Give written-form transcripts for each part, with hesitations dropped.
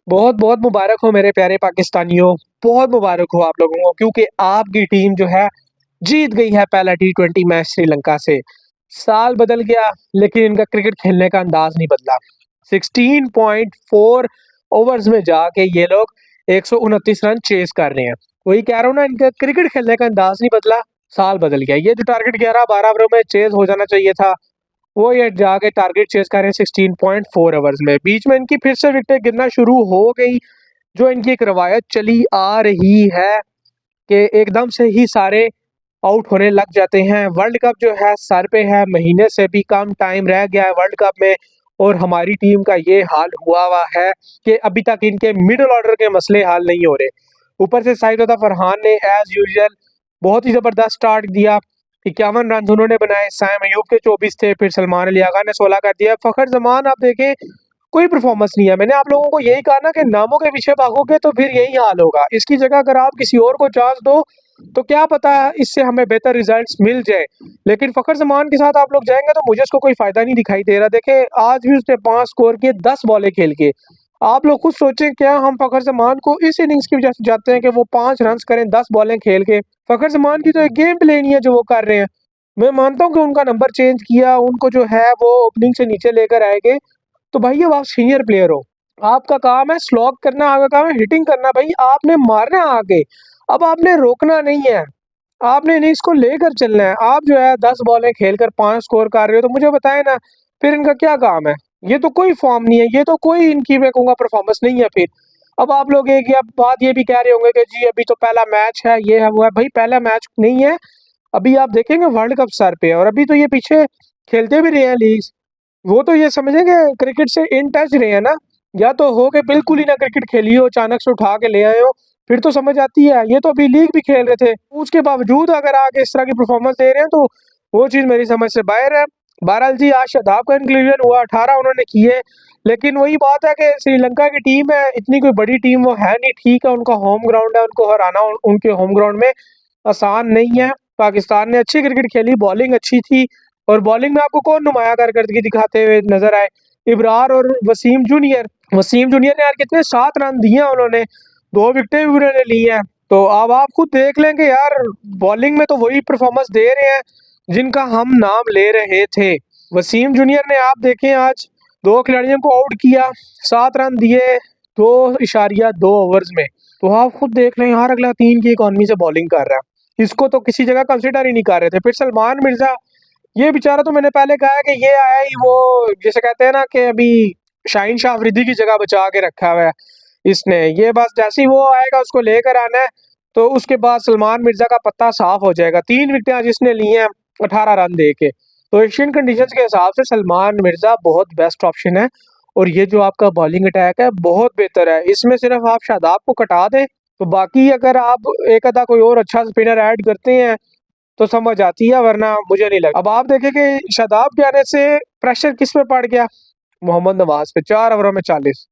बहुत बहुत मुबारक हो मेरे प्यारे पाकिस्तानियों। बहुत मुबारक हो आप लोगों को, क्योंकि आपकी टीम जो है जीत गई है पहला T20 मैच श्रीलंका से। साल बदल गया लेकिन इनका क्रिकेट खेलने का अंदाज नहीं बदला। 16.4 ओवर्स में जाके ये लोग 129 रन चेस कर रहे हैं। वही कह रहा हूँ ना, इनका क्रिकेट खेलने का अंदाज नहीं बदला। साल बदल गया। ये जो टारगेट 11-12 ओवरों में चेस हो जाना चाहिए था, वो ये जाके टारगेट चेस कर रहे हैं 16.4 ओवर्स में। बीच में इनकी फिर से विकेटें गिरना शुरू हो गई। जो इनकी एक रवायत चली आ रही है कि एकदम से ही सारे आउट होने लग जाते हैं। वर्ल्ड कप जो है सर पे है, महीने से भी कम टाइम रह गया है वर्ल्ड कप में, और हमारी टीम का ये हाल हुआ है कि अभी तक इनके मिडिल ऑर्डर के मसले हल नहीं हो रहे। ऊपर से साइड फरहान ने एज यूजुअल बहुत ही ज़बरदस्त स्टार्ट दिया। 51 रन उन्होंने बनाए। साइम अयूब के 24 थे, फिर सलमान अली आगा ने 16 कर दिया। फखर जमान आप देखें, कोई परफॉर्मेंस नहीं है। मैंने आप लोगों को यही कहा ना कि नामों के पीछे भागोगे तो फिर यही हाल होगा। इसकी जगह अगर आप किसी और को चांस दो तो क्या पता इससे हमें बेहतर रिजल्ट्स मिल जाए। लेकिन फखर जमान के साथ आप लोग जाएंगे तो मुझे उसको कोई फायदा नहीं दिखाई दे रहा। देखे, आज भी उसने 5 स्कोर किए 10 बॉलें खेल के। आप लोग खुद सोचें, क्या हम फखर जमान को इस इनिंग्स की वजह से जाते हैं कि वो 5 रन करें 10 बॉलें खेल के? फखर जमान की तो एक गेम प्ले नहीं है जो वो कर रहे हैं। मैं मानता हूँ कि उनका नंबर चेंज किया, उनको जो है वो ओपनिंग से नीचे लेकर आएंगे, तो भाई अब आप सीनियर प्लेयर हो, आपका काम है स्लॉग करना, आपका काम है हिटिंग करना। भाई आपने मारना है आगे, अब आपने रोकना नहीं है। आपने इनिंग्स को लेकर चलना है। आप जो है 10 बॉलें खेलकर 5 स्कोर कर रहे हो, तो मुझे बताए ना फिर इनका क्या काम है? ये तो कोई फॉर्म नहीं है, ये तो कोई इनकी मैं कहूँगा परफॉर्मेंस नहीं है फिर। अब आप लोग एक या बात ये भी कह रहे होंगे कि जी अभी तो पहला मैच है, ये है वो है। भाई पहला मैच नहीं है, अभी आप देखेंगे वर्ल्ड कप सर पे है, और अभी तो ये पीछे खेलते भी रहे हैं लीग। वो तो ये समझेंगे क्रिकेट से इन टच रहे हैं ना। या तो हो के बिल्कुल ही ना क्रिकेट खेली हो, अचानक से उठा के ले आए हो, फिर तो समझ आती है। ये तो अभी लीग भी खेल रहे थे, उसके बावजूद अगर आगे इस तरह की परफॉर्मेंस दे रहे हैं तो वो चीज़ मेरी समझ से बाहर है। बहरहाल जी, आज शादाब का इंक्लूजन हुआ, 18 उन्होंने किए। लेकिन वही बात है कि श्रीलंका की टीम है, इतनी कोई बड़ी टीम वो है नहीं। ठीक है, उनका होम ग्राउंड है, उनको हराना उनके होम ग्राउंड में आसान नहीं है। पाकिस्तान ने अच्छी क्रिकेट खेली, बॉलिंग अच्छी थी। और बॉलिंग में आपको कौन नुमाया कारकर्दगी दिखाते हुए नजर आए? इब्रार और वसीम जूनियर। वसीम जूनियर ने यार कितने 7 रन दिए हैं उन्होंने, 2 विकेटें भी उन्होंने ली हैं। तो अब आप खुद देख लेंगे यार, बॉलिंग में तो वही परफॉर्मेंस दे रहे हैं जिनका हम नाम ले रहे थे। वसीम जूनियर ने आप देखें आज 2 खिलाड़ियों को आउट किया, 7 रन दिए 2.2 ओवर्स में। तो आप खुद देख लें यार, अगला 3 की इकॉनमी से बॉलिंग कर रहा है, इसको तो किसी जगह कंसिडर ही नहीं कर रहे थे। फिर सलमान मिर्जा, ये बेचारा, तो मैंने पहले कहा है कि ये आया ही वो, जैसे कहते हैं ना कि अभी शाहीन शाह अफरीदी की जगह बचा के रखा हुआ है इसने। ये बस जैसे ही वो आएगा उसको लेकर आना है, तो उसके बाद सलमान मिर्जा का पत्ता साफ हो जाएगा। 3 विकेटें आज इसने ली हैं 18 रन दे के। तो एशियन कंडीशंस के हिसाब से सलमान मिर्जा बहुत बेस्ट ऑप्शन है। और ये जो आपका बॉलिंग अटैक है बहुत बेहतर है। इसमें सिर्फ आप शादाब को कटा दें, तो बाकी अगर आप एक आधा कोई और अच्छा स्पिनर ऐड करते हैं तो समझ आती है, वरना मुझे नहीं लगता। अब आप देखें कि शादाब के आने से प्रेशर किस पे पड़ गया? मोहम्मद नवाज पे, 4 ओवरों में 40।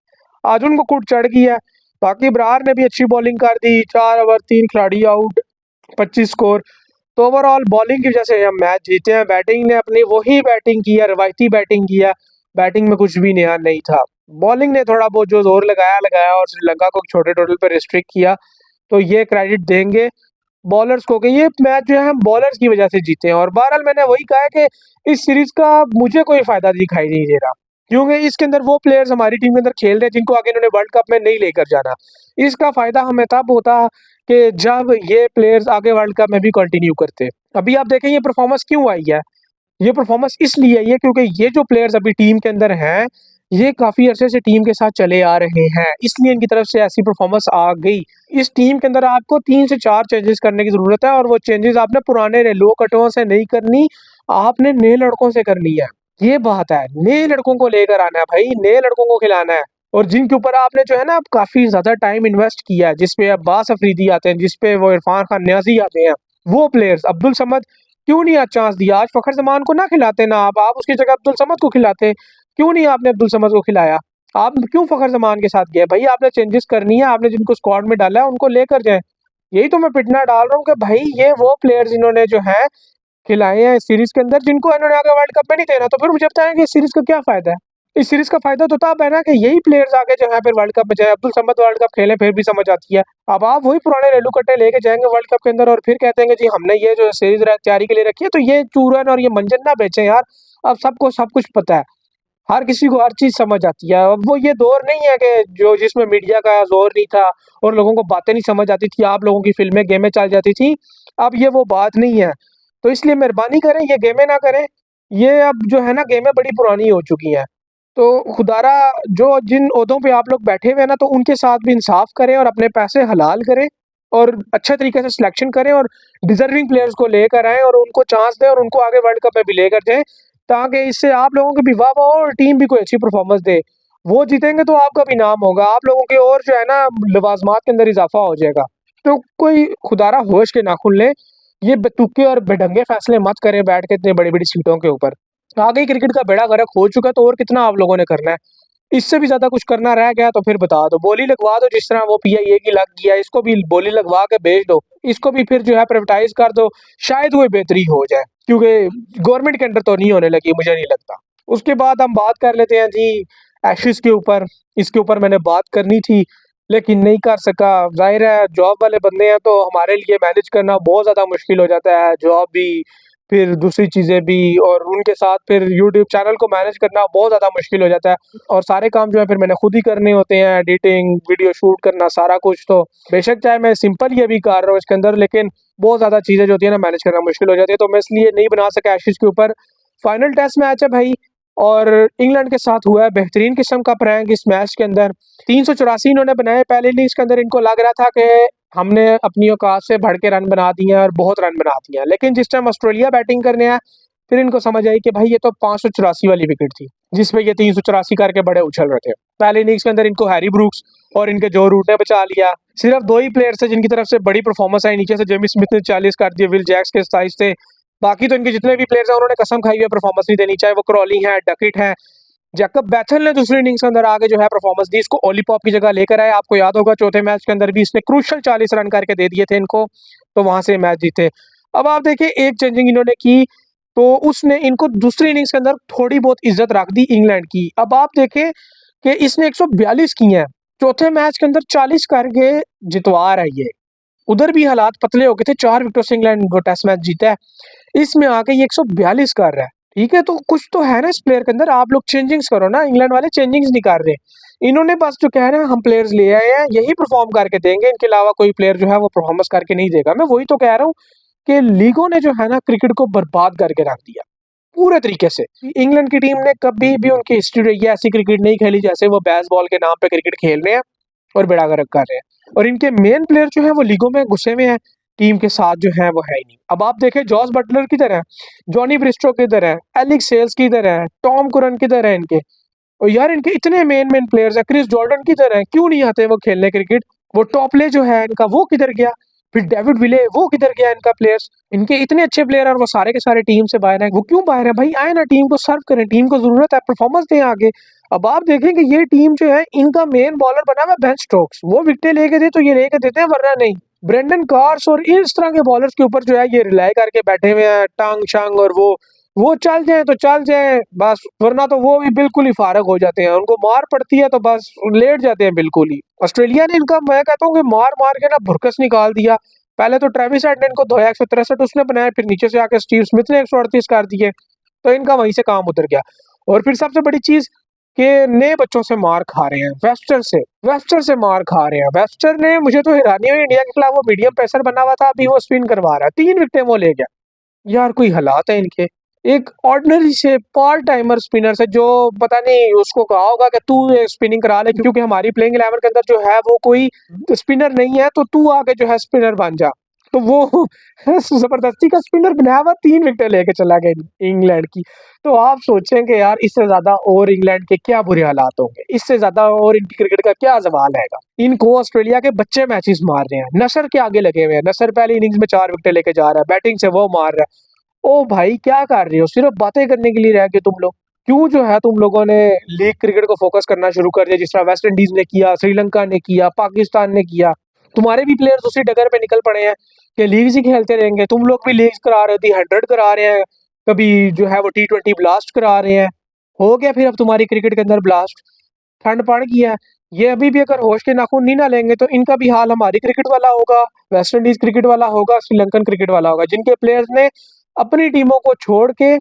आज उनको कुट चढ़ गया। बाकी बरार ने भी अच्छी बॉलिंग कर दी, 4 ओवर 3 खिलाड़ी आउट, 25 स्कोर। तो ओवरऑल बॉलिंग की वजह से हम मैच जीते हैं। बैटिंग ने अपनी वही बैटिंग किया, रवायती बैटिंग किया। बैटिंग में कुछ भी नया नहीं था। बॉलिंग ने थोड़ा बहुत जो जोर लगाया लगाया और श्रीलंका को छोटे टोटल पर रिस्ट्रिक्ट किया, तो ये क्रेडिट देंगे बॉलर्स को कि ये मैच जो है हम बॉलर्स की वजह से जीते हैं। और बहरहाल मैंने वही कहा है कि इस सीरीज का मुझे कोई फायदा दिखाई नहीं दे रहा, क्योंकि इसके अंदर वो प्लेयर्स हमारी टीम के अंदर खेल रहे हैं जिनको आगे इन्होंने वर्ल्ड कप में नहीं लेकर जाना। इसका फायदा हमें तब होता कि जब ये प्लेयर्स आगे वर्ल्ड कप में भी कंटिन्यू करते। अभी आप देखें ये परफॉर्मेंस क्यों आई है? ये परफॉर्मेंस इसलिए आई है क्योंकि ये जो प्लेयर्स अभी टीम के अंदर हैं, ये काफी अरसे से टीम के साथ चले आ रहे हैं, इसलिए इनकी तरफ से ऐसी परफॉर्मेंस आ गई। इस टीम के अंदर आपको 3 से 4 चेंजेस करने की जरूरत है, और वो चेंजेस आपने पुराने रेलो कटों से नहीं करनी, आपने नए लड़कों से करनी है। ये बात है, नए लड़कों को लेकर आना है भाई, नए लड़कों को खिलाना है। और जिनके ऊपर आपने जो है ना काफी ज्यादा टाइम इन्वेस्ट किया है, जिसपे अब्बास अफरीदी आते हैं, जिसपे वो इरफान खान न्याजी आते हैं, वो प्लेयर्स, अब्दुल समद क्यों नहीं आज चांस दिया? आज फखर जमान को ना खिलाते ना आप उसकी जगह अब्दुल समद को खिलाते। क्यों नहीं आपने अब्दुल समद को खिलाया? आप क्यों फखर जमान के साथ गए? भाई आपने चेंजेस करनी है, आपने जिनको स्क्वाड में डाला है उनको लेकर जाए। यही तो मैं पिटना डाल रहा हूँ कि भाई ये वो प्लेयर्स इन्होंने जो है खिलाए हैं इस सीरीज के अंदर, जिनको इन्होंने आगे वर्ल्ड कप में नहीं देना। तो फिर मुझे बताएं कि इस सीरीज का क्या फायदा है? इस सीरीज का फायदा तो तब है ना कि यही प्लेयर्स आगे जो है फिर वर्ल्ड कप में जाए। अब्दुल समद वर्ल्ड कप खेले फिर भी समझ आती है। अब आप वही पुराने रेलू कट्टे लेके जाएंगे वर्ल्ड कप के अंदर और फिर कहते हैं कि जी हमने ये जो सीरीज तैयारी के लिए रखी है, तो ये चूरन और ये मंजन ना बेचें यार। अब सबको सब कुछ पता है, हर किसी को हर चीज समझ आती है। अब वो ये दौर नहीं है कि जो जिसमें मीडिया का जोर नहीं था और लोगों को बातें नहीं समझ आती थी, आप लोगों की फिल्में गेमें चल जाती थी। अब ये वो बात नहीं है। तो इसलिए मेहरबानी करें ये गेमें ना करें। ये अब जो है ना गेमें बड़ी पुरानी हो चुकी हैं। तो खुदारा जो जिन ओहदों पे आप लोग बैठे हुए हैं ना, तो उनके साथ भी इंसाफ करें और अपने पैसे हलाल करें और अच्छे तरीके से सिलेक्शन करें और डिजर्विंग प्लेयर्स को लेकर आएं और उनको चांस दें और उनको आगे वर्ल्ड कप में भी लेकर जाएं, ताकि इससे आप लोगों की भी वाह वाह हो और टीम भी कोई अच्छी परफॉर्मेंस दे। वो जीतेंगे तो आपका भी नाम होगा, आप लोगों के और जो है ना लवाजमात के अंदर इजाफा हो जाएगा। तो कोई खुदारा होश के नाखुन ले, ये बेतुके और बेढंगे फैसले मत करें बैठ के इतनी बड़ी बड़ी सीटों के ऊपर। आगे क्रिकेट का बेड़ा गर्क हो चुका, तो और कितना आप लोगों ने करना है? इससे भी ज्यादा कुछ करना रह गया तो फिर बता दो, बोली लगवा दो, जिस तरह वो पीआईए की लग गया, इसको भी बोली लगवा के भेज दो, इसको भी फिर जो है प्राइवेटाइज कर दो, शायद वो बेहतरी हो जाए, क्योंकि गवर्नमेंट के अंडर तो नहीं होने लगी, मुझे नहीं लगता। उसके बाद हम बात कर लेते हैं जी एशेज के ऊपर। इसके ऊपर मैंने बात करनी थी लेकिन नहीं कर सका। जाहिर है जॉब वाले बंदे हैं तो हमारे लिए मैनेज करना बहुत ज़्यादा मुश्किल हो जाता है, जॉब भी फिर दूसरी चीज़ें भी, और उनके साथ फिर यूट्यूब चैनल को मैनेज करना बहुत ज़्यादा मुश्किल हो जाता है। और सारे काम जो है फिर मैंने खुद ही करने होते हैं, एडिटिंग, वीडियो शूट करना, सारा कुछ। तो बेशक चाहे मैं सिंपल ये भी कर रहा हूँ इसके अंदर, लेकिन बहुत ज़्यादा चीज़ें जो होती है ना मैनेज करना मुश्किल हो जाती है, तो मैं इसलिए नहीं बना सका एशेज के ऊपर। फाइनल टेस्ट मैच है भाई, और इंग्लैंड के साथ हुआ है बेहतरीन किस्म का प्रैंक इस मैच के अंदर। 384 इन्होंने बनाए पहले इनिंग्स के अंदर। इनको लग रहा था कि हमने अपनी औकात से बढ़ के रन बना दिए हैं और बहुत रन बना दिए हैं, लेकिन जिस टाइम ऑस्ट्रेलिया बैटिंग करने आया फिर इनको समझ आई कि भाई ये तो 584 वाली विकेट थी जिसमें ये 384 करके बड़े उछल रहे थे। पहले इनिंग्स के अंदर इनको हैरी ब्रूक्स और इनके जो रूट ने बचा लिया। सिर्फ दो ही प्लेयर्स थे जिनकी तरफ से बड़ी परफॉर्मेंस आई, नीचे से जेमी स्मिथ ने 40 कर दिए, विल जैक्स के 27 थे। बाकी तो इनके जितने भी प्लेयर्स हैं उन्होंने कसम खाई हुई है परफॉर्मेंस नहीं देनी, चाहे वो क्रॉली है, डकिट है। जैकब बैथल ने दूसरी इनिंग्स के अंदर आगे जो है परफॉर्मेंस दी, इसको ओली पॉप की जगह लेकर आए। आपको याद होगा चौथे मैच के अंदर भी इसने क्रूशल 40 रन करके दे दिए थे इनको, तो वहां से मैच जीते। अब आप देखिए एक चेंजिंग इन्होंने की तो उसने इनको दूसरी इनिंग्स के अंदर थोड़ी बहुत इज्जत रख दी इंग्लैंड की। अब आप देखें कि इसने 142 किए हैं, चौथे मैच के अंदर 40 करके जितवा रहा है ये। उधर भी हालात पतले हो गए थे, 4 विकेटों से इंग्लैंड वो टेस्ट मैच जीता है, इसमें आके ये 142 कर रहा है। ठीक है, तो कुछ तो है ना इस प्लेयर के अंदर, आप लोग चेंजिंग्स करो ना। इंग्लैंड वाले चेंजिंग्स नहीं कर रहे, इन्होंने बस जो कह रहे हैं हम प्लेयर्स ले आए हैं यही परफॉर्म करके देंगे, इनके अलावा कोई प्लेयर जो है वो परफॉर्मेंस करके नहीं देगा। मैं वही तो कह रहा हूँ कि लीगों ने जो है ना क्रिकेट को बर्बाद करके रख दिया पूरे तरीके से। इंग्लैंड की टीम ने कभी भी उनकी हिस्ट्री रही है ऐसी क्रिकेट नहीं खेली जैसे वो बेसबॉल के नाम पे क्रिकेट खेल रहे हैं और बेड़ा गर्क कर रहे हैं। और इनके मेन प्लेयर जो है वो लीगों में घुसे हुए हैं, टीम के साथ जो है वो है ही नहीं। अब आप देखें जॉस बटलर किधर है, जॉनी ब्रिस्टो किधर है, एलेक्स सेल्स किधर है, टॉम कुरन किधर है इनके। और यार इनके इतने मेन मेन प्लेयर्स हैं, क्रिस जॉर्डन किधर है, क्यों नहीं आते वो खेलने क्रिकेट? वो टॉपले जो है इनका वो किधर गया? फिर डेविड विले वो किधर गया? इनका प्लेयर्स, इनके इतने अच्छे प्लेयर और वो सारे के सारे टीम से बाहर हैं। वो क्यों बाहर है भाई? आए ना टीम को सर्व करें, टीम को जरूरत है, परफॉर्मेंस दें आगे। अब आप देखें कि ये टीम जो है इनका मेन बॉलर बना हुआ बेन स्टोक्स, वो विकेटें लेके दे तो ये लेके देते हैं वरना नहीं। ब्रेंडन कार्स और इस तरह के बॉलर्स के ऊपर जो है ये रिलाई करके बैठे हुए हैं, टांग शांग, और वो चल जाए तो चल जाए बस, वरना तो वो भी बिल्कुल ही फारग हो जाते हैं। उनको मार पड़ती है तो बस लेट जाते हैं बिल्कुल ही। ऑस्ट्रेलिया ने इनका मैं कहता हूँ कि मार मार के ना भुरकस निकाल दिया। पहले तो ट्रेविस हेड ने इनको धोया, 163 उसने बनाया, फिर नीचे से आके स्टीव स्मिथ ने 138 कर दिए, तो इनका वहीं से काम उतर गया। और फिर सबसे बड़ी चीज कि नए बच्चों से मार खा रहे हैं, वेस्टर से मार खा रहे हैं। वेस्टर ने, मुझे तो हैरानी हुई, इंडिया के खिलाफ वो मीडियम पेसर बना हुआ था, अभी वो स्पिन करवा रहा है, 3 विकेटें वो ले गया। यार कोई हालात है इनके। एक ऑर्डिनरी से पार्ट टाइमर स्पिनर से, जो पता नहीं उसको कहा होगा कि तू स्पिनिंग करा ले क्योंकि हमारी प्लेइंग 11 के अंदर जो है वो कोई स्पिनर नहीं है, तो तू आके जो है स्पिनर बन जा। तो वो जबरदस्ती का स्पिनर बनाया हुआ, 3 विकेटें लेके चला गया इंग्लैंड की। तो आप सोचें कि यार इससे ज्यादा और इंग्लैंड के क्या बुरे हालात होंगे, इससे ज्यादा और इनकी क्रिकेट का क्या जवाल हैगा। इनको ऑस्ट्रेलिया के बच्चे मैचेस मार रहे हैं, नसर के आगे लगे हुए हैं। नसर पहली इनिंग्स में 4 विकेटें लेके जा रहा है, बैटिंग से वो मार रहा है। ओ भाई क्या कर रहे हो, सिर्फ बातें करने के लिए रह गए तुम लोग? क्यों जो है तुम लोगों ने लीग क्रिकेट को फोकस करना शुरू कर दिया, जिस तरह वेस्ट इंडीज ने किया, श्रीलंका ने किया, पाकिस्तान ने किया। तुम्हारे भी प्लेयर्स उसी डगर पे निकल पड़े हैं कि लीग्स ही खेलते रहेंगे। तुम लोग भी लीग्स करा रहे हो, 100 करा रहे हैं, कभी जो है वो T20 ब्लास्ट करा रहे हैं। हो गया फिर अब तुम्हारी क्रिकेट के अंदर ब्लास्ट, ठंड पड़ गई है। ये अभी भी अगर होश के नाखून नहीं ना लेंगे तो इनका भी हाल हमारी क्रिकेट वाला होगा, वेस्ट इंडीज क्रिकेट वाला होगा, श्रीलंकन क्रिकेट वाला होगा, जिनके प्लेयर्स ने अपनी टीमों को छोड़ के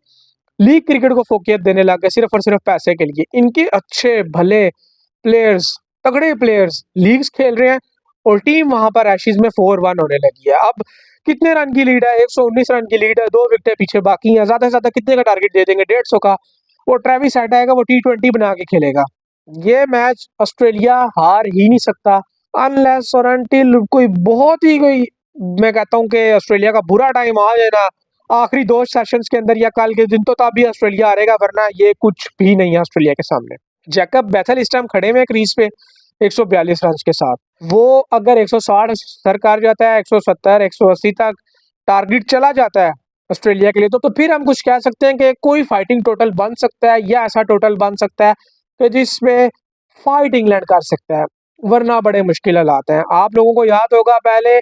लीग क्रिकेट को फोकियत देने लग गए सिर्फ और सिर्फ पैसे के लिए। इनके अच्छे भले प्लेयर्स, तगड़े प्लेयर्स लीग्स खेल रहे हैं और टीम वहां पर एशेज में 4-1 होने लगी है। अब कितने रन की लीड है? 119 रन की लीड है, 2 विकेटें पीछे बाकी हैं। ज्यादा से ज्यादा कितने का टारगेट दे देंगे? 150 का। वो ट्रेविस हेड आएगा, वो T20 बना के खेलेगा। ये मैच ऑस्ट्रेलिया हार ही नहीं सकता अनलेस और अनटिल कोई बहुत ही कोई, मैं कहता हूँ कि ऑस्ट्रेलिया का बुरा टाइम आ जाए ना आखिरी 2 सेशंस के अंदर या कल के दिन, तो तभी ऑस्ट्रेलिया हारेगा, वरना ये कुछ भी नहीं है ऑस्ट्रेलिया के सामने। जैकब बैथल इस टाइम खड़े हुए क्रीज पे 142 रन के साथ। वो अगर 160 सर कर जाता है, 170 180 तक टारगेट चला जाता है ऑस्ट्रेलिया के लिए, तो फिर हम कुछ कह सकते हैं कि कोई फाइटिंग टोटल बन सकता है या ऐसा टोटल बन सकता है कि जिसमें फाइट इंग्लैंड कर सकता है, वरना बड़े मुश्किल हालात हैं। आप लोगों को याद होगा पहले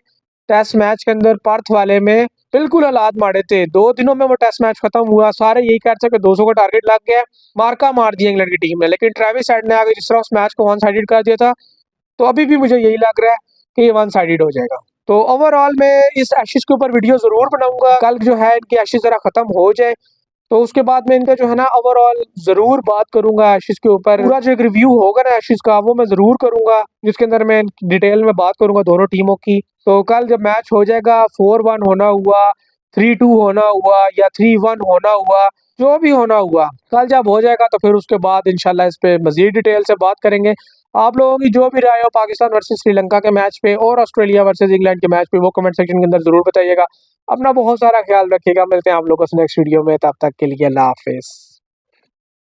टेस्ट मैच के अंदर पर्थ वाले में बिल्कुल हालात मारे थे, 2 दिनों में वो टेस्ट मैच खत्म हुआ, सारे यही कहते थे कि 200 का टारगेट लग गया, मार्का मार दिया इंग्लैंड की टीम ने। लेकिन ट्रेविस हेड ने आगे जिस तरह उस मैच को वन साइडेड कर दिया था, तो अभी भी मुझे यही लग रहा है कि ये वन साइडेड हो जाएगा। तो ओवरऑल मैं इस एशेज के ऊपर वीडियो जरूर बनाऊंगा, कल जो है इनकी एशेज जरा खत्म हो जाए तो उसके बाद में इनका जो है ना ओवरऑल जरूर बात करूंगा एशेज के ऊपर। पूरा जो एक रिव्यू होगा ना एशेज का वो मैं जरूर करूंगा, जिसके अंदर मैं डिटेल में बात करूंगा दोनों टीमों की। तो कल जब मैच हो जाएगा, 4-1 होना हुआ, 3-2 होना हुआ या 3-1 होना हुआ, जो भी होना हुआ, कल जब हो जाएगा तो फिर उसके बाद इंशाल्लाह इस पे मजीद डिटेल से बात करेंगे। आप लोगों की जो भी राय हो पाकिस्तान वर्सेस श्रीलंका के मैच पे और ऑस्ट्रेलिया वर्सेस इंग्लैंड के मैच पे, वो कमेंट सेक्शन के अंदर जरूर बताइएगा। अपना बहुत सारा ख्याल रखिएगा, मिलते हैं आप लोगों से नेक्स्ट वीडियो में, तब तक के लिए अल्लाह हाफिज।